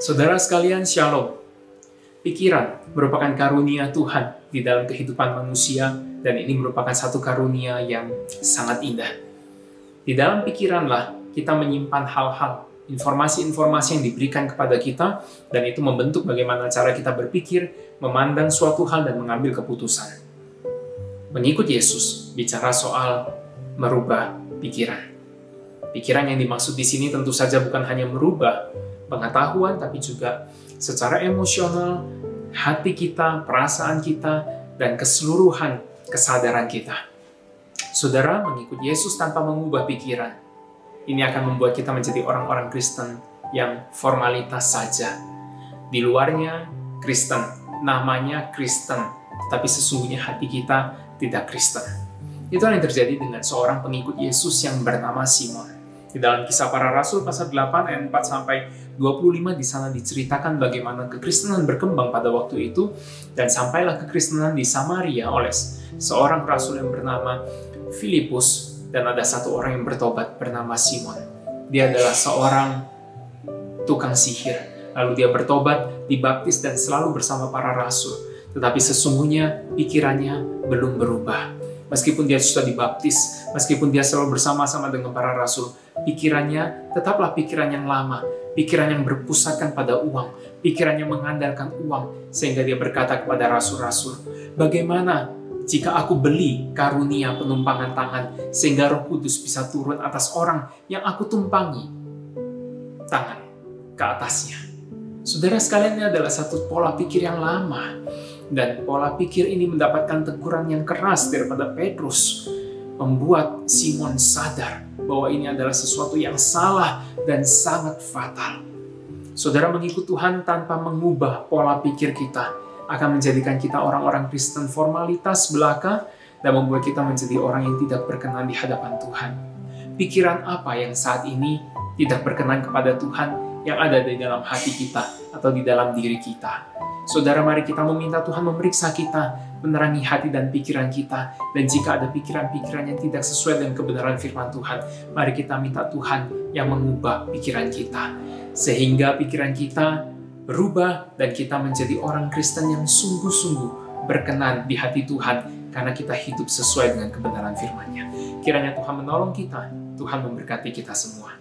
Saudara sekalian, Shalom. Pikiran merupakan karunia Tuhan di dalam kehidupan manusia, dan ini merupakan satu karunia yang sangat indah. Di dalam pikiranlah kita menyimpan hal-hal, informasi-informasi yang diberikan kepada kita, dan itu membentuk bagaimana cara kita berpikir, memandang suatu hal, dan mengambil keputusan. Mengikut Yesus bicara soal merubah pikiran. Pikiran yang dimaksud di sini tentu saja bukan hanya merubah pengetahuan, tapi juga secara emosional, hati kita, perasaan kita, dan keseluruhan kesadaran kita. Saudara, mengikut Yesus tanpa mengubah pikiran, ini akan membuat kita menjadi orang-orang Kristen yang formalitas saja. Di luarnya Kristen, namanya Kristen, tapi sesungguhnya hati kita tidak Kristen. Itu yang terjadi dengan seorang pengikut Yesus yang bernama Simon. Di dalam Kisah Para Rasul pasal 8 ayat 4-25 di sana diceritakan bagaimana kekristenan berkembang pada waktu itu, dan sampailah kekristenan di Samaria oleh seorang rasul yang bernama Filipus, dan ada satu orang yang bertobat bernama Simon. Dia adalah seorang tukang sihir. Lalu dia bertobat, dibaptis, dan selalu bersama para rasul. Tetapi sesungguhnya pikirannya belum berubah. Meskipun dia sudah dibaptis, meskipun dia selalu bersama-sama dengan para rasul, pikirannya tetaplah pikiran yang lama, pikiran yang berpusatkan pada uang, pikiran yang mengandalkan uang, sehingga dia berkata kepada rasul-rasul, bagaimana jika aku beli karunia penumpangan tangan, sehingga Roh Kudus bisa turun atas orang yang aku tumpangi tangan ke atasnya. Saudara sekalian, ini adalah satu pola pikir yang lama. Dan pola pikir ini mendapatkan teguran yang keras daripada Petrus, membuat Simon sadar bahwa ini adalah sesuatu yang salah dan sangat fatal. Saudara, mengikut Tuhan tanpa mengubah pola pikir kita akan menjadikan kita orang-orang Kristen formalitas belaka dan membuat kita menjadi orang yang tidak berkenan di hadapan Tuhan. Pikiran apa yang saat ini tidak berkenan kepada Tuhan yang ada di dalam hati kita atau di dalam diri kita? Saudara, mari kita meminta Tuhan memeriksa kita, menerangi hati dan pikiran kita. Dan jika ada pikiran-pikiran yang tidak sesuai dengan kebenaran firman Tuhan, mari kita minta Tuhan yang mengubah pikiran kita. Sehingga pikiran kita berubah dan kita menjadi orang Kristen yang sungguh-sungguh berkenan di hati Tuhan, karena kita hidup sesuai dengan kebenaran firman-Nya. Kiranya Tuhan menolong kita, Tuhan memberkati kita semua.